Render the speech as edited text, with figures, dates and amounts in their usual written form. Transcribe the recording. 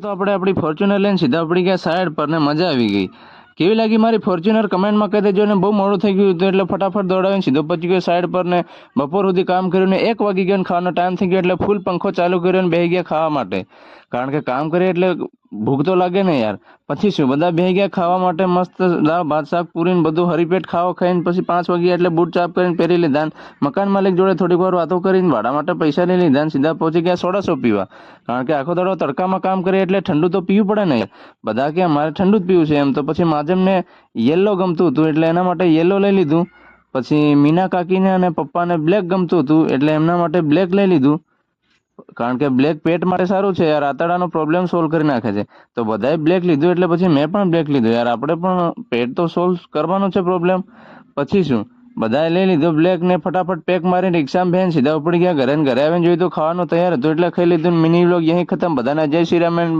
તો આપણે આપણી ફોર્ચ્યુનર લઈને સીધા પડી ગયા સાઈડ પર ને મજા આવી ગઈ. કેવી લાગી મારી ફોર્ચ્યુનર કમેન્ટમાં કહી દેજો. ને બહુ મોડું થઈ ગયું હતું એટલે ફટાફટ દોડાવીને સીધો પહોંચી ગયો સાઈડ પર ને બપોર સુધી કામ કર્યું ને 1 વાગી ગયો ને ખાવાનો ટાઈમ થઈ ગયો એટલે ફૂલ પંખો ચાલુ કર્યો ને બેસી ગયા ખાવા માટે. કારણ કે કામ કરીએ એટલે ભૂખ તો લાગે ને યાર. પછી શું બધા બેસી ગયા ખાવા માટે. મસ્ત દાળ ભાત શાક પૂરી ને બધું હરીપેટ ખાવા ખાઈને પછી 5 વાગ્યા એટલે બૂટ ચાપ કરીને પહેરી લીધા. મકાન માલિક જોડે થોડીક વાર વાતો કરીને ભાડા માટે પૈસા લઈ લીધા ને સીધા પહોંચી ગયા સોડા સો પીવા. કારણ કે આખો દાડો તડકામાં કામ કરીએ એટલે ઠંડુ તો પીવું પડે ને. બધા કે મારે ઠંડુ જ પીવું છે એમ. તો પછી માજમને યેલો ગમતું હતું એટલે એના માટે યેલો લઈ લીધું. પછી મીના કાકીને અને પપ્પાને બ્લેક ગમતું હતું એટલે એમના માટે બ્લેક લઈ લીધું. કારણ કે બ્લેક પેટ માટે સારું છે યાર, આંતરડાનો પ્રોબ્લેમ સોલ્વ કરી નાખે છે. તો બધાએ બ્લેક લીધું એટલે પછી મેં પણ બ્લેક લીધું યાર. આપણે પણ પેટ તો સોલ્વ કરવાનો છે પ્રોબ્લેમ. પછી શું બધાએ લઈ લીધું બ્લેક ને ફટાફટ પેક મારીને રિક્ષામાં બેન સીધા ઉપડી ગયા ઘરે. ઘરે આવીને જોયું તો ખાવાનું તૈયાર હતું એટલે ખાઈ લીધું. મિની વ્લોગ યહીં ખતમ. બધાને જય શ્રી રામ.